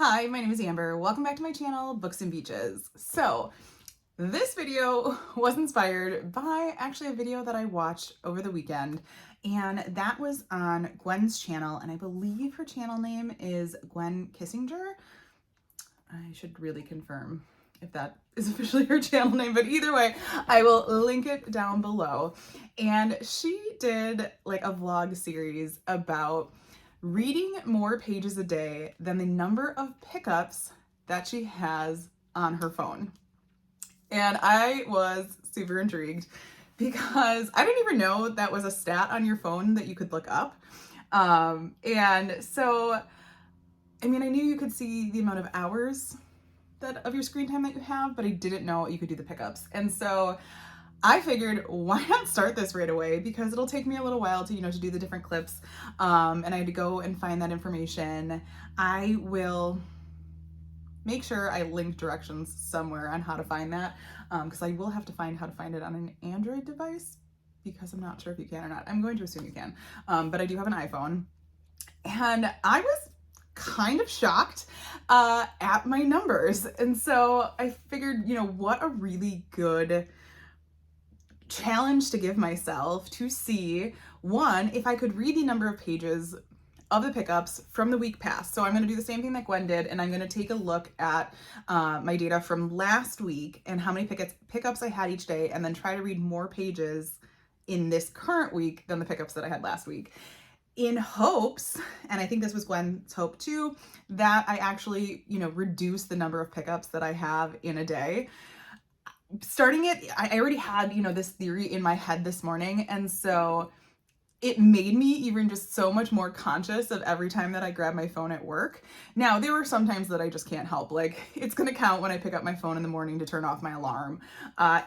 Hi, my name is Amber. Welcome back to my channel, Books and Beaches. So this video was inspired by actually a video that I watched over the weekend, and that was on Gwen's channel, and I believe her channel name is Gwen Kissinger. I should really confirm if that is officially her channel name, but either way, I will link it down below. And she did like a vlog series about reading more pages a day than the number of pickups that she has on her phone. And I was super intrigued because I didn't even know that was a stat on your phone that you could look up. And so, I mean, I knew you could see the amount of hours of your screen time that you have, but I didn't know you could do the pickups. And so I figured, why not start this right away? Because it'll take me a little while to, to do the different clips. And I had to go and find that information. I will make sure I link directions somewhere on how to find that, because I will have to find how to find it on an Android device, because I'm not sure if you can or not. I'm going to assume you can, but I do have an iPhone. And I was kind of shocked at my numbers. And so I figured, what a really good challenge to give myself to see, one, if I could read the number of pages of the pickups from the week past. So I'm going to do the same thing that Gwen did, and I'm going to take a look at my data from last week and how many pickups I had each day, and then try to read more pages in this current week than the pickups that I had last week, in hopes, and I think this was Gwen's hope too, that I actually, reduce the number of pickups that I have in a day. Starting it, I already had, this theory in my head this morning, and so it made me even just so much more conscious of every time that I grab my phone at work. Now, there were some times that I just can't help. Like, it's gonna count when I pick up my phone in the morning to turn off my alarm.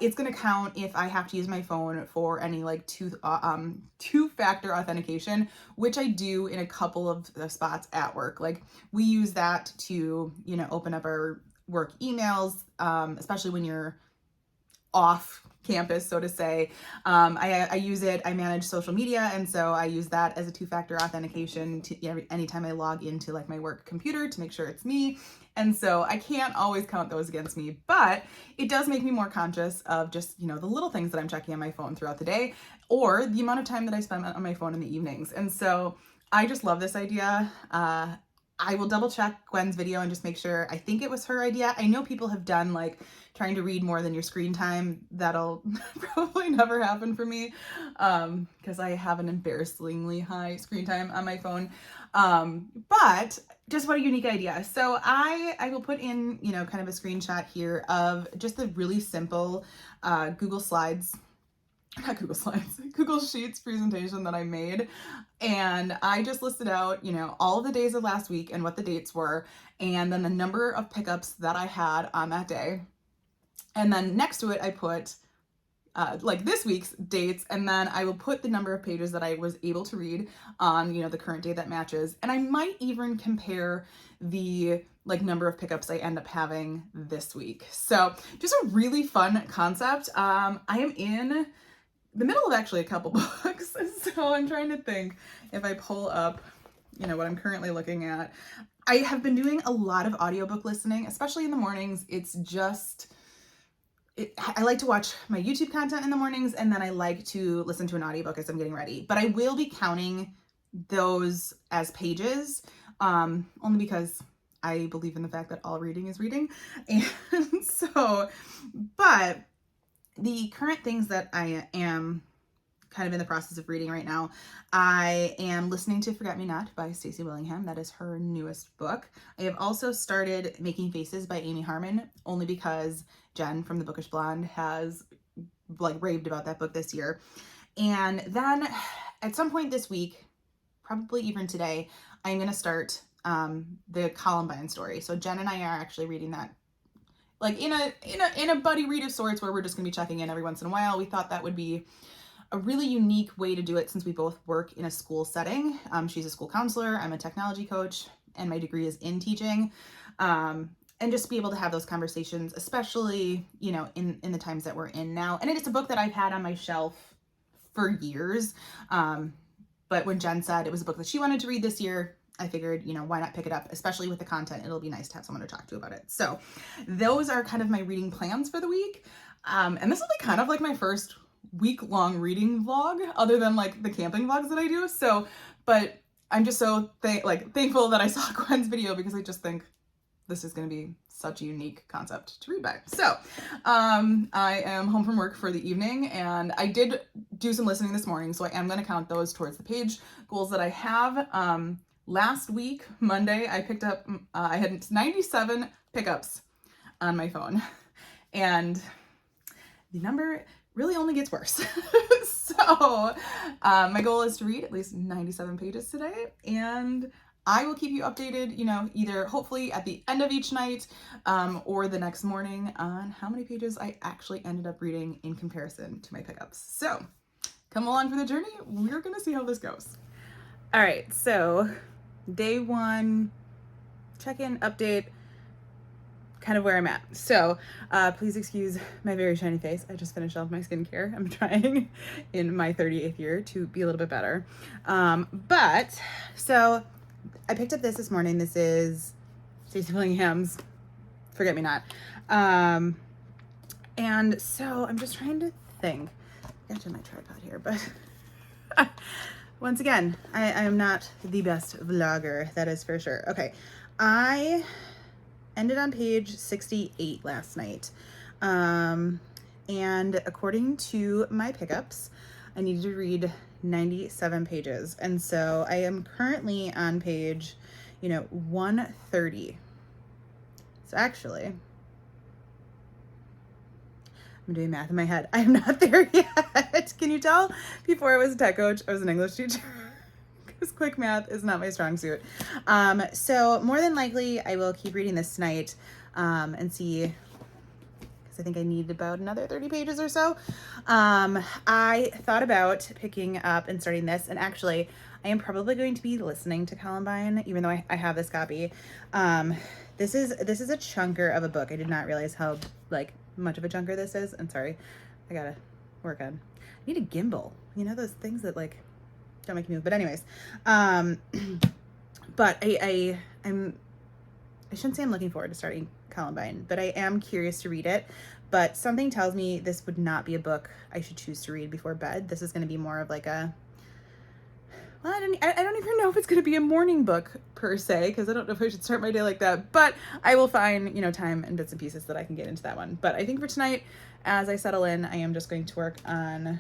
It's gonna count if I have to use my phone for any like two-factor authentication, which I do in a couple of the spots at work. Like, we use that to, open up our work emails, especially when you're off campus, so to say. I use it, I manage social media, and so I use that as a two-factor authentication to anytime I log into like my work computer to make sure it's me. And so I can't always count those against me, but it does make me more conscious of just, the little things that I'm checking on my phone throughout the day, or the amount of time that I spend on my phone in the evenings. And so I just love this idea. I will double check Gwen's video and just make sure. I think it was her idea. I know people have done like trying to read more than your screen time. That'll probably never happen for me, because I have an embarrassingly high screen time on my phone. But just what a unique idea. So I will put in, kind of a screenshot here of just the really simple Google Sheets presentation that I made. And I just listed out, all of the days of last week and what the dates were, and then the number of pickups that I had on that day. And then next to it, I put like this week's dates, and then I will put the number of pages that I was able to read on, the current day that matches. And I might even compare the like number of pickups I end up having this week. So just a really fun concept. I am in the middle of actually a couple books, so I'm trying to think if I pull up, what I'm currently looking at. I have been doing a lot of audiobook listening, especially in the mornings. It's just, I like to watch my YouTube content in the mornings, and then I like to listen to an audiobook as I'm getting ready. But I will be counting those as pages, only because I believe in the fact that all reading is reading. And so, but the current things that I am kind of in the process of reading right now, I am listening to Forget Me Not by Stacey Willingham. That is her newest book. I have also started Making Faces by Amy Harmon, only because Jen from The Bookish Blonde has like raved about that book this year. And then at some point this week, probably even today, I'm going to start the Columbine story. So Jen and I are actually reading that like in a buddy read of sorts, where we're just gonna be checking in every once in a while. We thought that would be a really unique way to do it, since we both work in a school setting. She's a school counselor, I'm a technology coach, and my degree is in teaching. And just be able to have those conversations, especially, in the times that we're in now. And it's a book that I've had on my shelf for years. But when Jen said it was a book that she wanted to read this year, I figured, why not pick it up, especially with the content. It'll be nice to have someone to talk to about it. So those are kind of my reading plans for the week. And this will be kind of like my first week-long reading vlog, other than like the camping vlogs that I do. So, but I'm just so thankful that I saw Gwen's video, because I just think this is going to be such a unique concept to read by. So I am home from work for the evening, and I did do some listening this morning, so I am going to count those towards the page goals that I have. Last week, Monday, I picked up, I had 97 pickups on my phone, and the number really only gets worse. So my goal is to read at least 97 pages today, and I will keep you updated, either hopefully at the end of each night or the next morning on how many pages I actually ended up reading in comparison to my pickups. So come along for the journey. We're going to see how this goes. All right, so day one, check-in, update, kind of where I'm at. So please excuse my very shiny face. I just finished off my skincare. I'm trying in my 38th year to be a little bit better. So I picked up this morning. This is Stacey Willingham's Forget Me Not. And so I'm just trying to think. I got to my tripod here, but once again, I am not the best vlogger, that is for sure. Okay, I ended on page 68 last night. And according to my pickups, I needed to read 97 pages. And so I am currently on page, 130. So actually, I'm doing math in my head. I'm not there yet. Can you tell? Before I was a tech coach, I was an English teacher. Because quick math is not my strong suit. So more than likely, I will keep reading this tonight and see, because I think I need about another 30 pages or so. I thought about picking up and starting this, and actually, I am probably going to be listening to Columbine, even though I have this copy. This is a chunker of a book. I did not realize how much of a chunker this is. I'm sorry. I gotta work on. I need a gimbal. Those things that don't make me move. But anyways, but I shouldn't say I'm looking forward to starting Columbine, but I am curious to read it. But something tells me this would not be a book I should choose to read before bed. This is going to be more of I don't even know if it's going to be a morning book per se, because I don't know if I should start my day like that, but I will find, time and bits and pieces that I can get into that one. But I think for tonight, as I settle in, I am just going to work on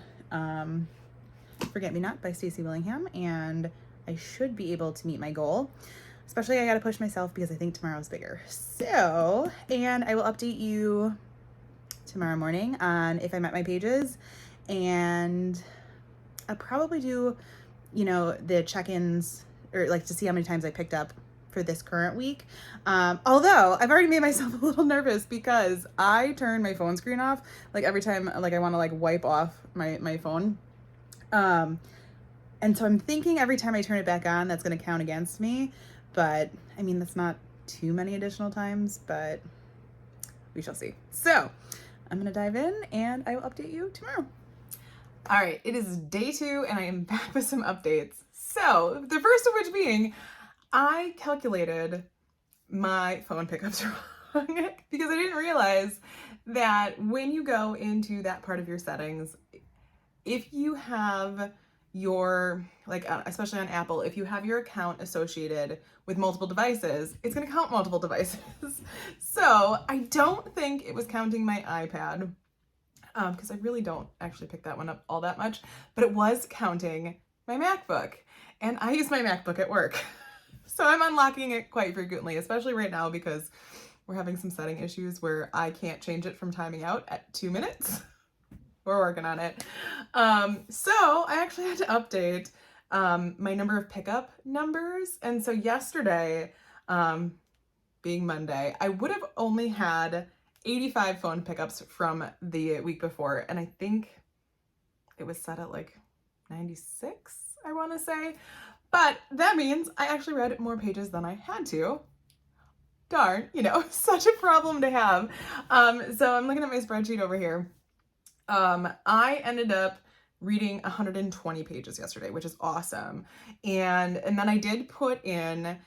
Forget Me Not by Stacey Willingham, and I should be able to meet my goal. Especially I got to push myself because I think tomorrow's bigger. So, and I will update you tomorrow morning on if I'm at my pages, and I'll probably do, the check-ins, or to see how many times I picked up for this current week. Although I've already made myself a little nervous because I turn my phone screen off every time I want to wipe off my phone. And so I'm thinking every time I turn it back on, that's going to count against me. But I mean, that's not too many additional times, but we shall see. So I'm going to dive in and I will update you tomorrow. All right, it is day 2 and I am back with some updates. So the first of which being, I calculated my phone pickups wrong because I didn't realize that when you go into that part of your settings, if you have your, especially on Apple, if you have your account associated with multiple devices, it's going to count multiple devices. So I don't think it was counting my iPad, because I really don't actually pick that one up all that much, but it was counting my MacBook, and I use my MacBook at work. So I'm unlocking it quite frequently, especially right now because we're having some setting issues where I can't change it from timing out at 2 minutes. We're working on it. So I actually had to update my number of pickup numbers. And so yesterday, being Monday, I would have only had 85 phone pickups from the week before. And I think it was set at 96, I want to say. But that means I actually read more pages than I had to. Darn, such a problem to have. So I'm looking at my spreadsheet over here. I ended up reading 120 pages yesterday, which is awesome. And then I did put in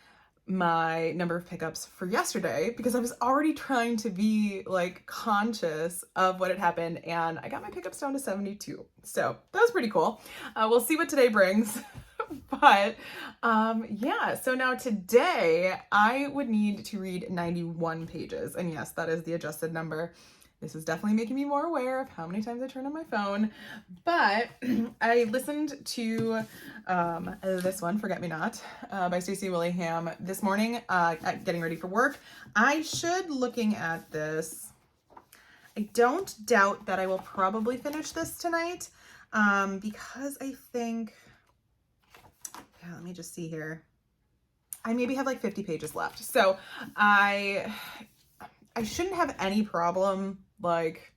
my number of pickups for yesterday because I was already trying to be like conscious of what had happened, and I got my pickups down to 72. So that was pretty cool. We'll see what today brings. But yeah, so now today I would need to read 91 pages. And yes, that is the adjusted number. This is definitely making me more aware of how many times I turn on my phone. But I listened to this one, Forget Me Not, by Stacey Willingham this morning, getting ready for work. I should, looking at this, I don't doubt that I will probably finish this tonight, because I think, yeah, let me just see here. I maybe have like 50 pages left. So I shouldn't have any problem like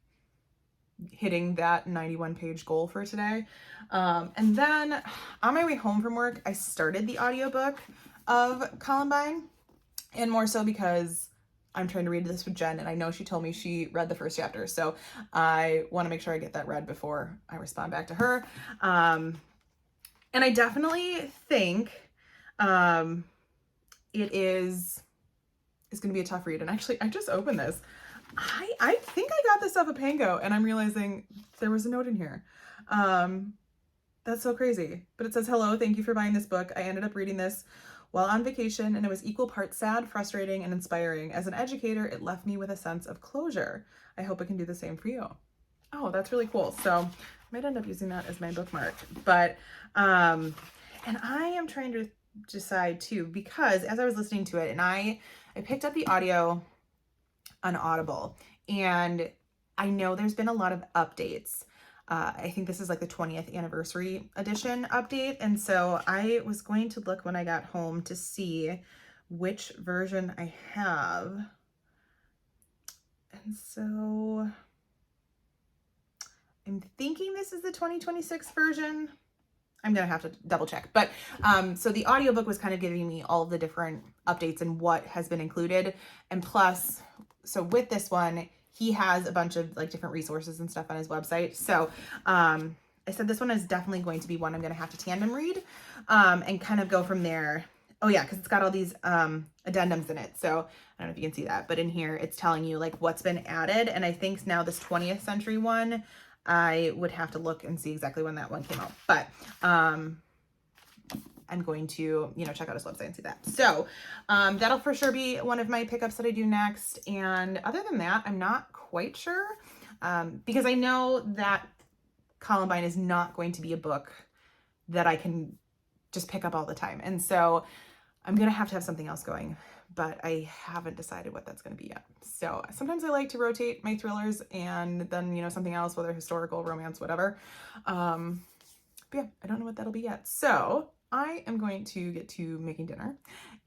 hitting that 91 page goal for today. And then on my way home from work, I started the audiobook of Columbine, and more so because I'm trying to read this with Jen, and I know she told me she read the first chapter. So I want to make sure I get that read before I respond back to her. And I definitely think it's going to be a tough read. And actually, I just opened this. I think I got this off of Pango, and I'm realizing there was a note in here. That's so crazy. But it says, "Hello, thank you for buying this book. I ended up reading this while on vacation, and it was equal parts sad, frustrating, and inspiring. As an educator, it left me with a sense of closure. I hope it can do the same for you." Oh, that's really cool. So I might end up using that as my bookmark. But, and I am trying to decide too, because as I was listening to it, and I picked up the audio on Audible, and I know there's been a lot of updates. I think this is like the 20th anniversary edition update. And so I was going to look when I got home to see which version I have. And so I'm thinking this is the 2026 version. I'm going to have to double check. But so the audiobook was kind of giving me all the different updates and what has been included. And plus, so with this one, he has a bunch of like different resources and stuff on his website. So I said this one is definitely going to be one I'm going to have to tandem read and kind of go from there. Oh yeah, because it's got all these addendums in it. So I don't know if you can see that, but in here it's telling you like what's been added. And I think now this 20th century one, I would have to look and see exactly when that one came out. But I'm going to, check out his website and see that. So that'll for sure be one of my pickups that I do next. And other than that, I'm not quite sure because I know that Columbine is not going to be a book that I can just pick up all the time. And so I'm going to have something else going, but I haven't decided what that's going to be yet. So sometimes I like to rotate my thrillers and then, something else, whether historical, romance, whatever. But yeah, I don't know what that'll be yet. So I am going to get to making dinner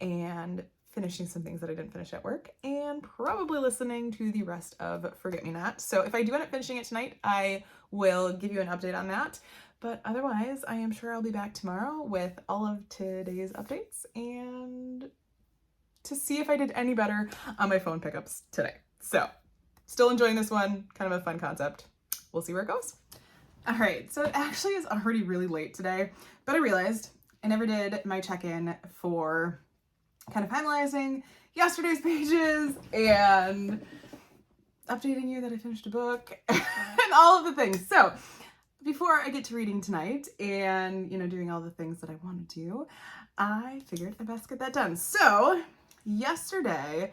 and finishing some things that I didn't finish at work and probably listening to the rest of Forget Me Not. So if I do end up finishing it tonight, I will give you an update on that. But otherwise, I am sure I'll be back tomorrow with all of today's updates and to see if I did any better on my phone pickups today. So still enjoying this one, kind of a fun concept. We'll see where it goes. All right, so it actually is already really late today, but I realized I never did my check-in for kind of finalizing yesterday's pages and updating you that I finished a book and all of the things. So before I get to reading tonight and, doing all the things that I want to do, I figured I best get that done. So yesterday,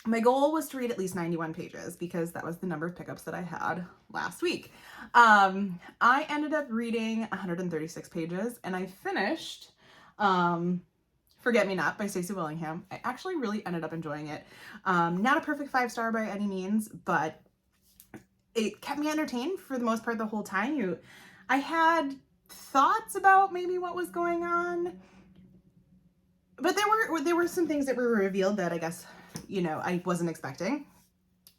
my goal was to read at least 91 pages because that was the number of pickups that I had last week. I ended up reading 136 pages and I finished Forget Me Not by Stacey Willingham. I actually really ended up enjoying it. Not a perfect 5-star by any means, but it kept me entertained for the most part the whole time. I had thoughts about maybe what was going on, but there were some things that were revealed that I guess I wasn't expecting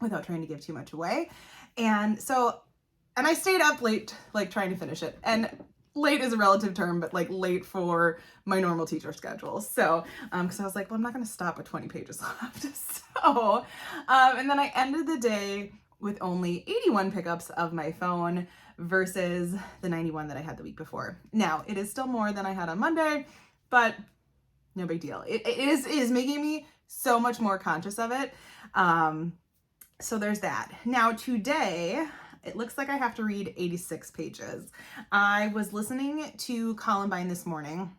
without trying to give too much away. And I stayed up late, like trying to finish it. And late is a relative term, but like late for my normal teacher schedule. So, cause I was like, well, I'm not going to stop with 20 pages left. So, and then I ended the day with only 81 pickups of my phone versus the 91 that I had the week before. Now, it is still more than I had on Monday, but no big deal. It is making me so much more conscious of it. So there's that. Now today, it looks like I have to read 86 pages. I was listening to Columbine this morning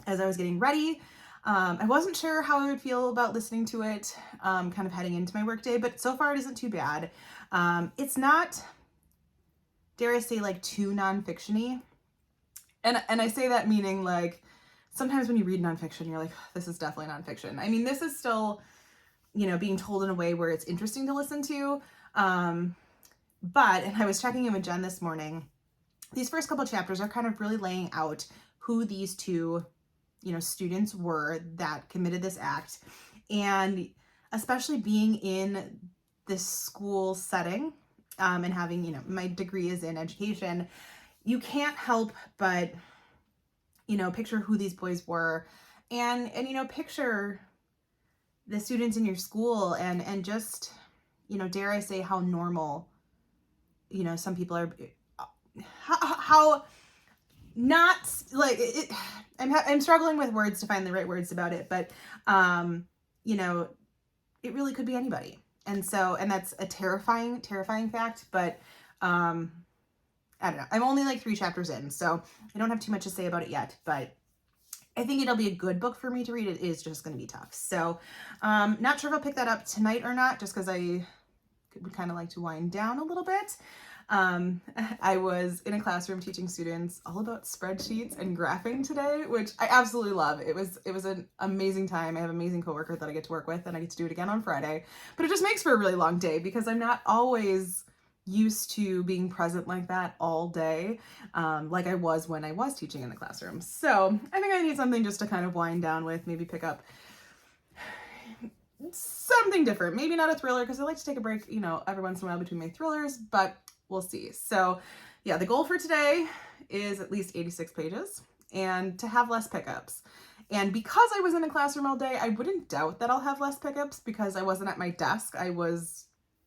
as I was getting ready. I wasn't sure how I would feel about listening to it, kind of heading into my workday, but so far it isn't too bad. It's not, dare I say, like too nonfiction-y. And I say that meaning like, sometimes when you read nonfiction, you're like, this is definitely nonfiction. I mean, this is still, being told in a way where it's interesting to listen to. But, and I was checking in with Jen this morning, these first couple chapters are kind of really laying out who these two, students were that committed this act. And especially being in this school setting, and having, my degree is in education, you can't help but, picture who these boys were and, picture the students in your school and just, dare I say how normal, some people are, how not like it, I'm struggling with words to find the right words about it, but, it really could be anybody. And that's a terrifying fact, but, I don't know. I'm only like 3 chapters in, so I don't have too much to say about it yet, but I think it'll be a good book for me to read. It is just going to be tough. So, not sure if I'll pick that up tonight or not, just because I would kind of like to wind down a little bit. I was in a classroom teaching students all about spreadsheets and graphing today, which I absolutely love. It was an amazing time. I have an amazing coworker that I get to work with, and I get to do it again on Friday. But it just makes for a really long day because I'm not always used to being present like that all day, like I was when I was teaching in the classroom. So I think I need something just to kind of wind down with, maybe pick up something different. Maybe not a thriller, because I like to take a break, every once in a while between my thrillers, but we'll see. So yeah, the goal for today is at least 86 pages and to have less pickups. And because I was in the classroom all day, I wouldn't doubt that I'll have less pickups because I wasn't at my desk. I was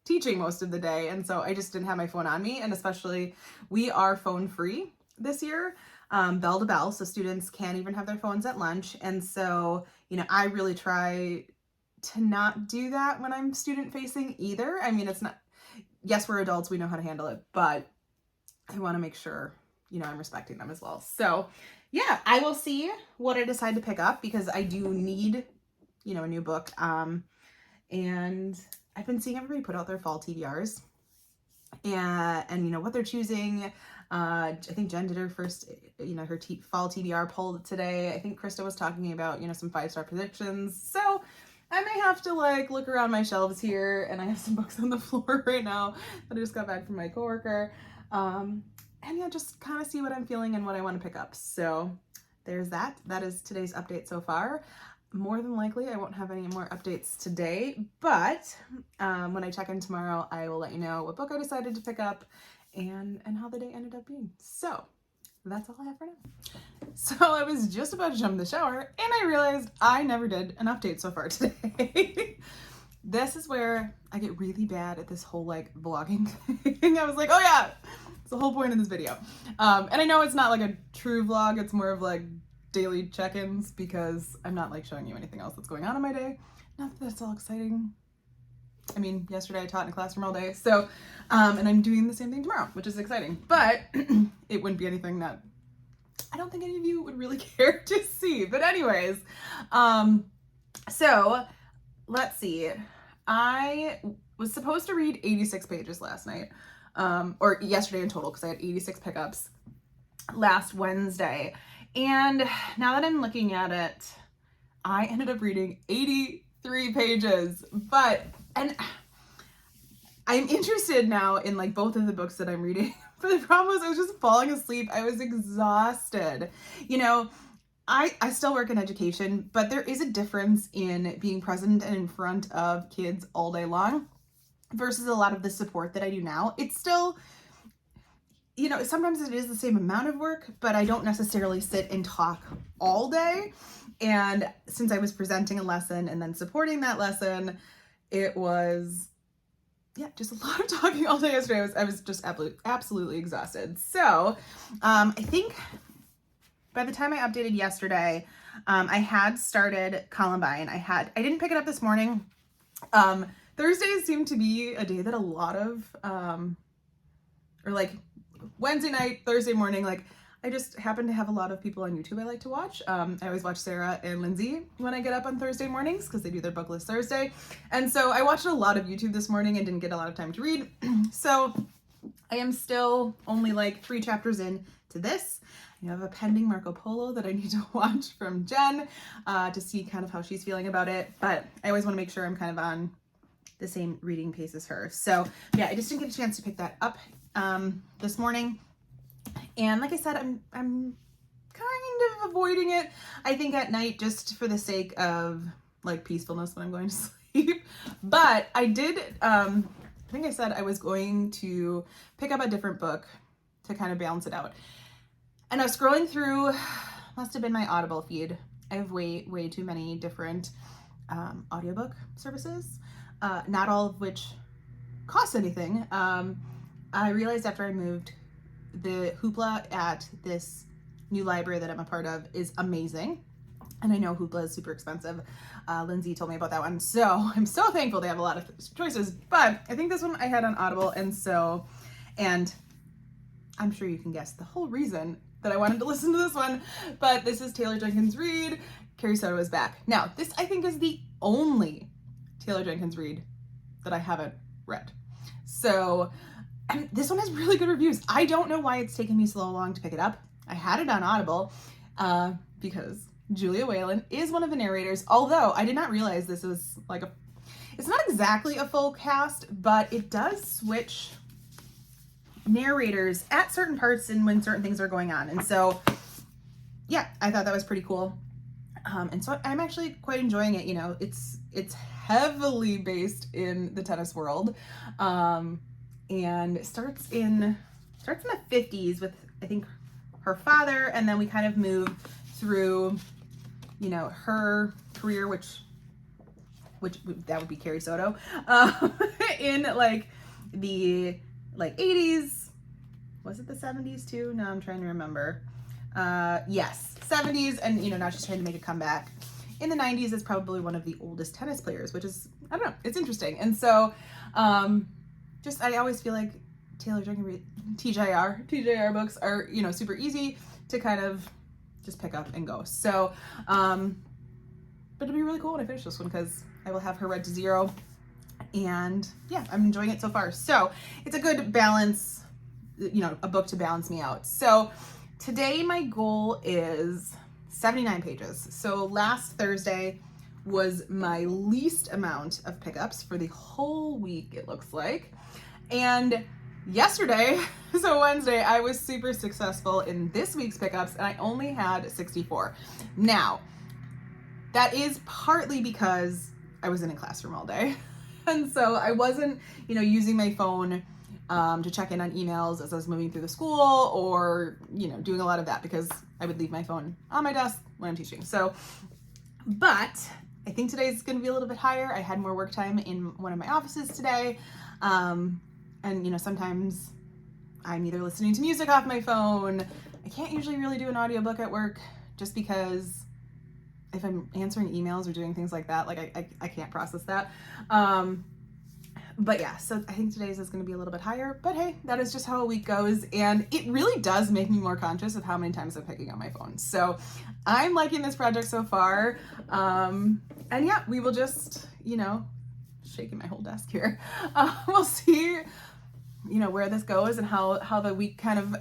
teaching most of the day, and so I just didn't have my phone on me. And especially, we are phone free this year, bell to bell, so students can't even have their phones at lunch. And so, I really try to not do that when I'm student facing either. I mean, it's not, yes, we're adults, we know how to handle it, but I want to make sure, I'm respecting them as well. So yeah, I will see what I decide to pick up because I do need, a new book. And I've been seeing everybody put out their fall TBRs and what they're choosing. I think Jen did her first, her fall TBR poll today. I think Krista was talking about, some 5-star predictions. So I may have to look around my shelves here, and I have some books on the floor right now that I just got back from my coworker. And yeah, just kind of see what I'm feeling and what I want to pick up. So there's that. That is today's update so far. More than likely, I won't have any more updates today, but when I check in tomorrow, I will let you know what book I decided to pick up and how the day ended up being. So that's all I have for now. So I was just about to jump in the shower, and I realized I never did an update so far today. This is where I get really bad at this whole vlogging thing. I was like, oh yeah, it's the whole point of this video. And I know it's not a true vlog, it's more of daily check-ins because I'm not showing you anything else that's going on in my day. Not that that's all exciting. I mean, yesterday I taught in a classroom all day, so, and I'm doing the same thing tomorrow, which is exciting, but it wouldn't be anything that I don't think any of you would really care to see. But anyways, so let's see. I was supposed to read 86 pages last night, or yesterday in total, because I had 86 pickups last Wednesday. And now that I'm looking at it, I ended up reading 83 pages, and I'm interested now in both of the books that I'm reading, but the problem was I was just falling asleep. I was exhausted. I still work in education, but there is a difference in being present and in front of kids all day long versus a lot of the support that I do now. It's still, sometimes it is the same amount of work, but I don't necessarily sit and talk all day. And since I was presenting a lesson and then supporting that lesson, it was yeah, just a lot of talking all day yesterday. I was just absolutely exhausted. So I think by the time I updated yesterday, I had started Columbine. I didn't pick it up this morning. Thursdays seem to be a day that a lot of, or like Wednesday night, Thursday morning, like I just happen to have a lot of people on YouTube I like to watch. I always watch Sarah and Lindsay when I get up on Thursday mornings because they do their book list Thursday. And so I watched a lot of YouTube this morning and didn't get a lot of time to read. So I am still only like 3 chapters in to this. I have a pending Marco Polo that I need to watch from Jen to see kind of how she's feeling about it. But I always want to make sure I'm kind of on the same reading pace as her. So yeah, I just didn't get a chance to pick that up this morning. And like I said, I'm kind of avoiding it, I think, at night just for the sake of like peacefulness when I'm going to sleep. But I did, I think I said I was going to pick up a different book to kind of balance it out. And I was scrolling through, must have been my Audible feed. I have way too many different audiobook services, not all of which cost anything. I realized after I moved, the Hoopla at this new library that I'm a part of is amazing. And I know Hoopla is super expensive. Lindsay told me about that one. So I'm so thankful they have a lot of choices. But I think this one I had on Audible. And I'm sure you can guess the whole reason that I wanted to listen to this one. But this is Taylor Jenkins Reid. Carrie Soto is back. Now, this I think is the only Taylor Jenkins Reid that I haven't read. So this one has really good reviews. I don't know why it's taken me so long to pick it up. I had it on Audible because Julia Whalen is one of the narrators, although I did not realize this was like it's not exactly a full cast, but it does switch narrators at certain parts and when certain things are going on. And so, yeah, I thought that was pretty cool. And so I'm actually quite enjoying it. You know, it's heavily based in the tennis world. And it starts in the 50s with, I think, her father, and then we kind of move through, you know, her career, which that would be Carrie Soto, in like the 80s. Was it the 70s too? No, I'm trying to remember. Yes, 70s, and you know, now she's trying to make a comeback. In the 90s is probably one of the oldest tennis players, which is, I don't know, it's interesting. And so, just, I always feel like Taylor Jenkins Reid, TJR books are, you know, super easy to kind of just pick up and go. So, but it'll be really cool when I finish this one because I will have her read to zero. And yeah, I'm enjoying it so far. So it's a good balance, you know, a book to balance me out. So today my goal is 79 pages. So last Thursday was my least amount of pickups for the whole week, it looks like. And yesterday, so Wednesday, I was super successful in this week's pickups and I only had 64. Now, that is partly because I was in a classroom all day. And so I wasn't, you know, using my phone to check in on emails as I was moving through the school or, you know, doing a lot of that because I would leave my phone on my desk when I'm teaching. So, but I think today's going to be a little bit higher. I had more work time in one of my offices today. And, you know, sometimes I'm either listening to music off my phone. I can't usually really do an audiobook at work just because if I'm answering emails or doing things like that, like I can't process that. But yeah, so I think today's is going to be a little bit higher, but hey, that is just how a week goes. And it really does make me more conscious of how many times I'm picking up my phone. So I'm liking this project so far. And yeah, we will just, you know, shaking my whole desk here. We'll see, you know, where this goes and how the week kind of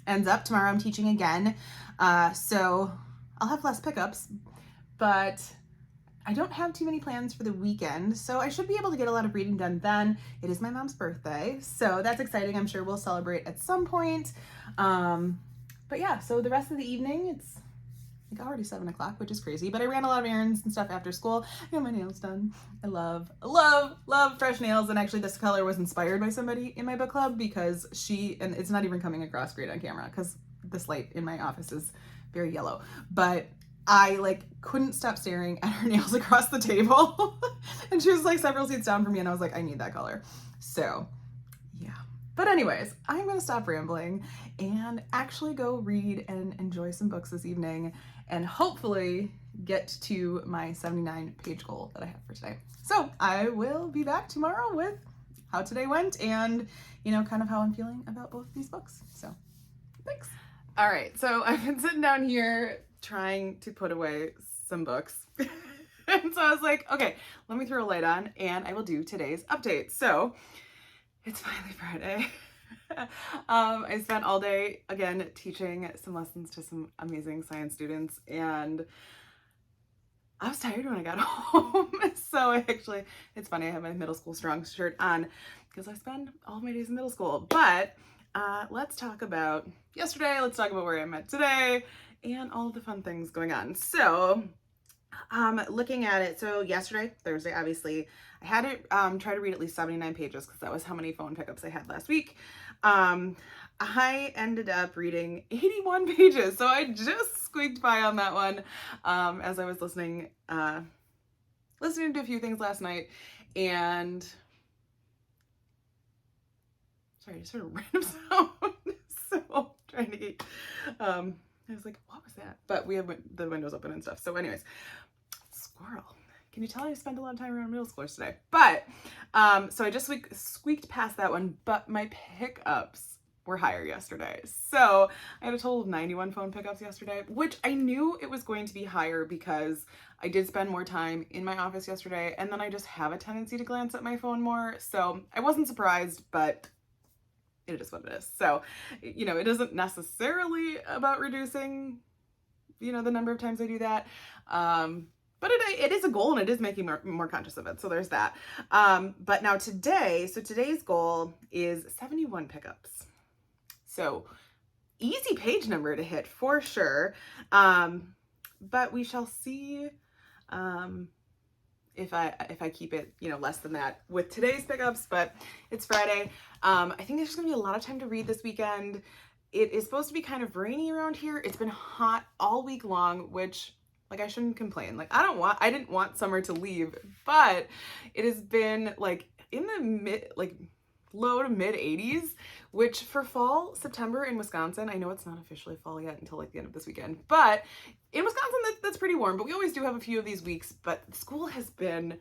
ends up. Tomorrow I'm teaching again. So I'll have less pickups, but I don't have too many plans for the weekend, so I should be able to get a lot of reading done then. It is my mom's birthday, so that's exciting. I'm sure we'll celebrate at some point. But yeah, so the rest of the evening, it's like already 7 o'clock, which is crazy, but I ran a lot of errands and stuff after school. I got my nails done. I love fresh nails, and actually this color was inspired by somebody in my book club because and it's not even coming across great on camera because this light in my office is very yellow, but I like couldn't stop staring at her nails across the table. And she was like several seats down from me, and I was like, I need that color. So yeah. But anyways, I'm gonna stop rambling and actually go read and enjoy some books this evening, and hopefully get to my 79-page goal that I have for today. So I will be back tomorrow with how today went and, kind of how I'm feeling about both these books. So thanks. All right, so I've been sitting down here trying to put away some books. And so I was like, okay, let me throw a light on and I will do today's update. So it's finally Friday. I spent all day, again, teaching some lessons to some amazing science students, and I was tired when I got home. So it's funny, I have my middle school strong shirt on because I spend all of my days in middle school. But let's talk about yesterday, let's talk about where I'm at today, and all of the fun things going on. So looking at it, so yesterday, Thursday, obviously, I had to try to read at least 79 pages because that was how many phone pickups I had last week. I ended up reading 81 pages, so I just squeaked by on that one as I was listening to a few things last night, and sorry, I just heard a random sound. So trying to get, I was like, what was that? But we have the windows open and stuff. So anyways, squirrel. Can you tell I spent a lot of time around middle schoolers today? But, so I just squeaked past that one, but my pickups were higher yesterday. So I had a total of 91 phone pickups yesterday, which I knew it was going to be higher because I did spend more time in my office yesterday, and then I just have a tendency to glance at my phone more. So I wasn't surprised, but it is what it is. So, it isn't necessarily about reducing, the number of times I do that. But it is a goal, and it is making me more conscious of it. So there's that. But now today's goal is 71 pickups. So easy page number to hit for sure. But we shall see if I keep it, less than that with today's pickups. But it's Friday. I think there's gonna be a lot of time to read this weekend. It is supposed to be kind of rainy around here. It's been hot all week long, which, I shouldn't complain. I didn't want summer to leave, but it has been in the low to mid 80s, which for fall, September in Wisconsin, I know it's not officially fall yet until the end of this weekend, but in Wisconsin, that's pretty warm. But we always do have a few of these weeks, but school has been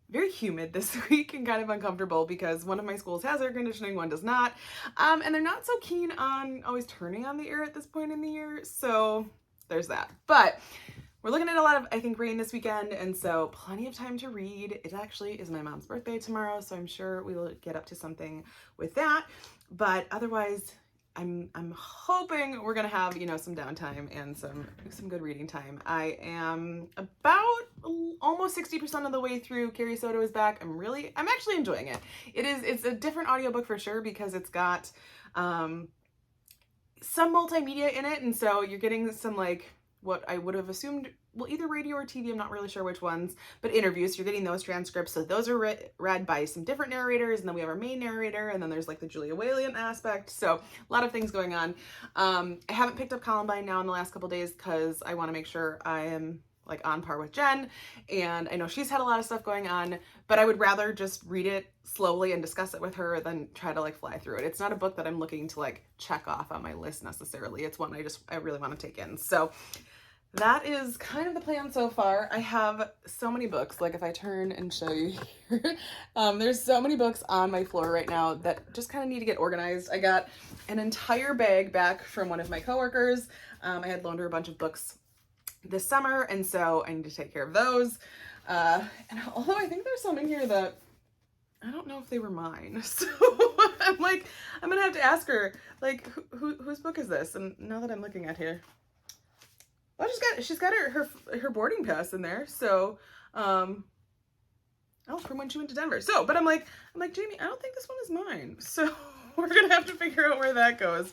very humid this week and kind of uncomfortable because one of my schools has air conditioning, one does not. And they're not so keen on always turning on the air at this point in the year. So there's that. But we're looking at a lot of, I think, rain this weekend, and so plenty of time to read. It actually is my mom's birthday tomorrow, so I'm sure we will get up to something with that. But otherwise, I'm hoping we're gonna have, some downtime and some good reading time. I am about almost 60% of the way through Carrie Soto is Back. I'm actually enjoying it. It's a different audiobook for sure because it's got some multimedia in it, and so you're getting some what I would have assumed, either radio or TV, I'm not really sure which ones, but interviews. You're getting those transcripts. So those are read by some different narrators, and then we have our main narrator, and then there's the Julia Whalen aspect. So a lot of things going on. I haven't picked up Columbine now in the last couple days because I want to make sure I am on par with Jen, and I know she's had a lot of stuff going on, but I would rather just read it slowly and discuss it with her than try to fly through it. It's not a book that I'm looking to check off on my list necessarily. It's one I really want to take in. So that is kind of the plan so far. I have so many books. If I turn and show you here, there's so many books on my floor right now that just kind of need to get organized. I got an entire bag back from one of my coworkers. I had loaned her a bunch of books this summer, and so I need to take care of those. And although I think there's some in here that I don't know if they were mine, so I'm gonna have to ask her, whose book is this? And now that I'm looking at here, well, she's got her boarding pass in there, so from when she went to Denver. So, but I'm like Jamie, I don't think this one is mine, so we're gonna have to figure out where that goes.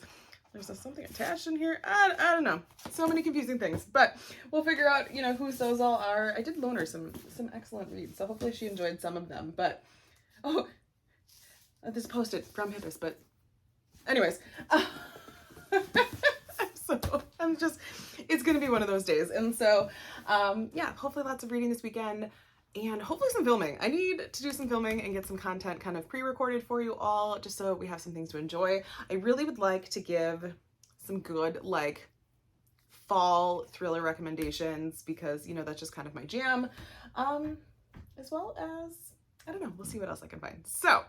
There's something attached in here. I don't know. So many confusing things, but we'll figure out, whose those all are. I did loan her some excellent reads, so hopefully she enjoyed some of them. But this posted from Hippus, but anyways, it's gonna be one of those days, and so yeah, hopefully lots of reading this weekend. and hopefully some filming. I need to do some filming and get some content kind of pre-recorded for you all, just so we have some things to enjoy. I really would like to give some good, like, fall thriller recommendations, because, you know, that's just kind of my jam. As well as, I don't know, we'll see what else I can find. So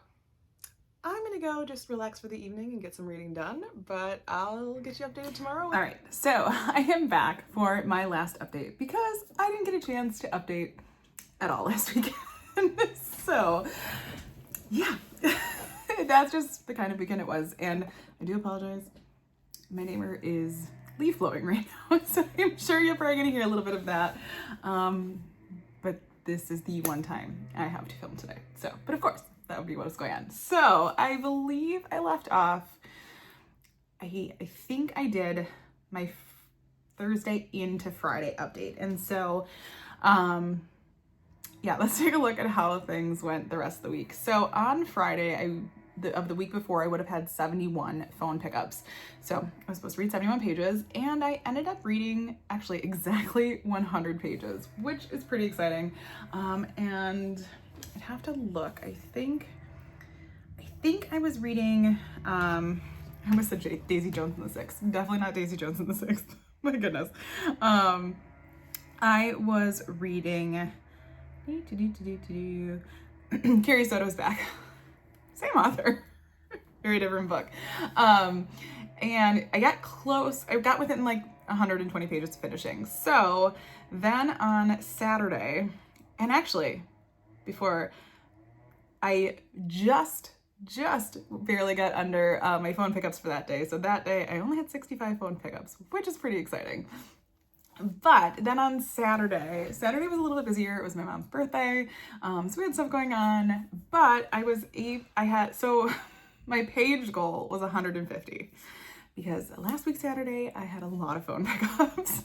I'm gonna go just relax for the evening and get some reading done, but I'll get you updated tomorrow. All right, so I am back for my last update because I didn't get a chance to update at all last weekend. So yeah, that's just the kind of weekend it was. And I do apologize. My neighbor is leaf blowing right now, so I'm sure you're probably gonna hear a little bit of that. But this is the one time I have to film today. So, but of course, that would be what is going on. So I believe I left off, I think I did my Thursday into Friday update. And so, yeah, let's take a look at how things went the rest of the week. So on Friday, of the week before, I would have had 71 phone pickups. So I was supposed to read 71 pages, and I ended up reading actually exactly 100 pages, which is pretty exciting. And I'd have to look. I think I was reading, I almost said Daisy Jones and the Six. Definitely not Daisy Jones and the Six. My goodness. I was reading Carrie Soto's back. Same author. Very different book. And I got close. I got within like 120 pages to finishing. So then on Saturday, and actually before, I just barely got under my phone pickups for that day. So that day I only had 65 phone pickups, which is pretty exciting. But then on Saturday was a little bit busier. It was my mom's birthday. So we had stuff going on, but so my page goal was 150, because last week Saturday I had a lot of phone pickups.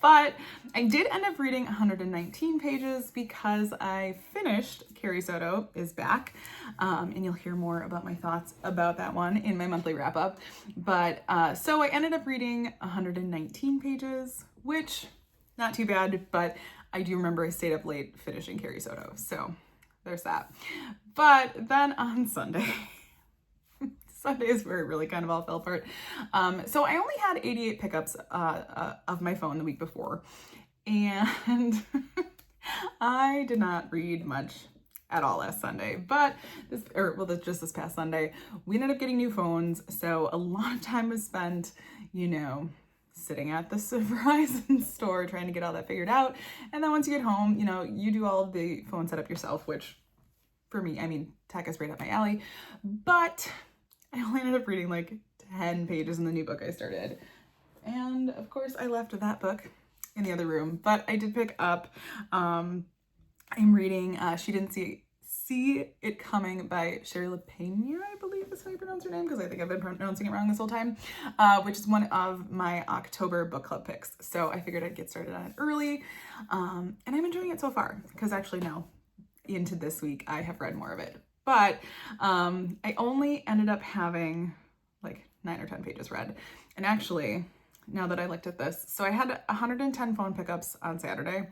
But I did end up reading 119 pages because I finished Carrie Soto is Back. And you'll hear more about my thoughts about that one in my monthly wrap up. But so I ended up reading 119 pages, which not too bad, but I do remember I stayed up late finishing Carrie Soto. So there's that. But then on Sunday, Sunday is where it really kind of all fell apart. So I only had 88 pickups of my phone the week before, and I did not read much at all last Sunday. But just this past Sunday, we ended up getting new phones, so a lot of time was spent, you know, sitting at the Verizon store trying to get all that figured out. And then once you get home, you know, you do all of the phone setup yourself, which for me, I mean, tech is right up my alley. But I only ended up reading like 10 pages in the new book I started. And of course I left that book in the other room, but I did pick up, I'm reading She Didn't See It Coming by Sherry LaPena, I believe is how you pronounce her name, because I think I've been pronouncing it wrong this whole time, which is one of my October book club picks. So I figured I'd get started on it early, and I'm enjoying it so far, because actually now, into this week, I have read more of it. But I only ended up having like 9 or 10 pages read. And actually, now that I looked at this, so I had 110 phone pickups on Saturday.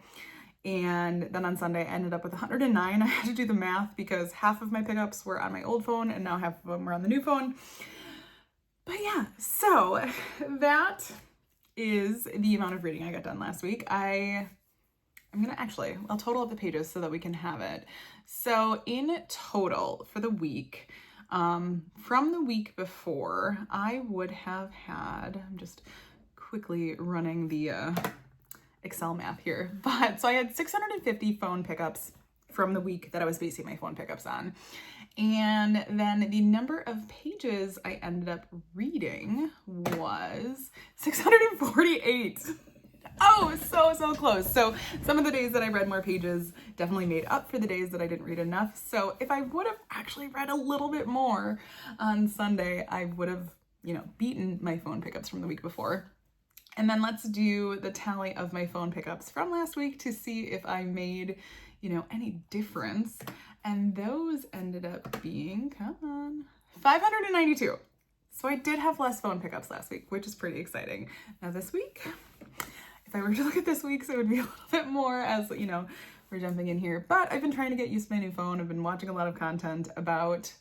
And then on Sunday, I ended up with 109. I had to do the math because half of my pickups were on my old phone and now half of them were on the new phone. But yeah, so that is the amount of reading I got done last week. I'll total up the pages so that we can have it. So in total for the week, from the week before, I would have had, I'm just quickly running the Excel math here, but so I had 650 phone pickups from the week that I was basing my phone pickups on. And then the number of pages I ended up reading was 648. Oh, so close. So some of the days that I read more pages definitely made up for the days that I didn't read enough. So if I would have actually read a little bit more on Sunday, I would have, you know, beaten my phone pickups from the week before. And then let's do the tally of my phone pickups from last week to see if I made, you know, any difference. And those ended up being, 592. So I did have less phone pickups last week, which is pretty exciting. Now this week, if I were to look at this week's, it would be a little bit more, as, you know, for jumping in here. But I've been trying to get used to my new phone. I've been watching a lot of content about,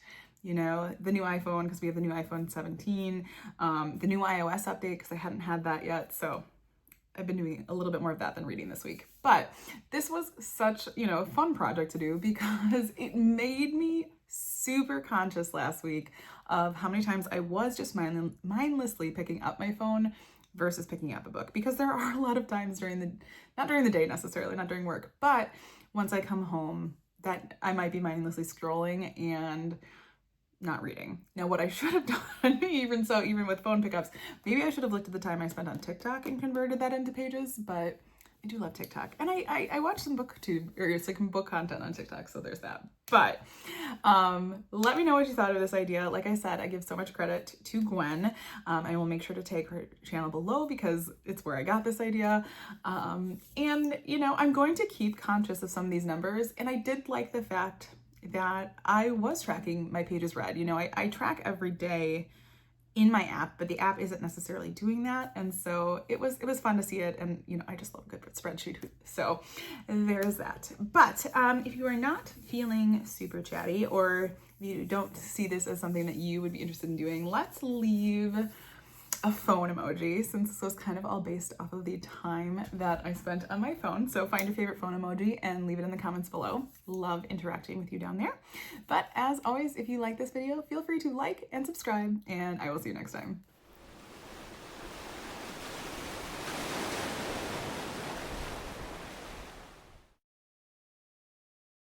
you know, the new iPhone, because we have the new iPhone 17, the new iOS update, because I hadn't had that yet. So I've been doing a little bit more of that than reading this week. But this was such, you know, a fun project to do because it made me super conscious last week of how many times I was just mindlessly picking up my phone versus picking up a book, because there are a lot of times not during the day necessarily, not during work, but once I come home that I might be mindlessly scrolling and not reading. Now, what I should have done, even with phone pickups, maybe I should have looked at the time I spent on TikTok and converted that into pages, but I do love TikTok. And I watch some book content on TikTok, so there's that. But let me know what you thought of this idea. Like I said, I give so much credit to Gwen. I will make sure to tag her channel below because it's where I got this idea. And, you know, I'm going to keep conscious of some of these numbers. And I did like the fact that I was tracking my pages read. You know, I track every day in my app, but the app isn't necessarily doing that. And so it was fun to see it. And, you know, I just love a good spreadsheet. So there's that. But if you are not feeling super chatty, or you don't see this as something that you would be interested in doing, let's leave a phone emoji, since this was kind of all based off of the time that I spent on my phone. So find your favorite phone emoji and leave it in the comments below. Love interacting with you down there. But as always, if you like this video, feel free to like and subscribe, and I will see you next time.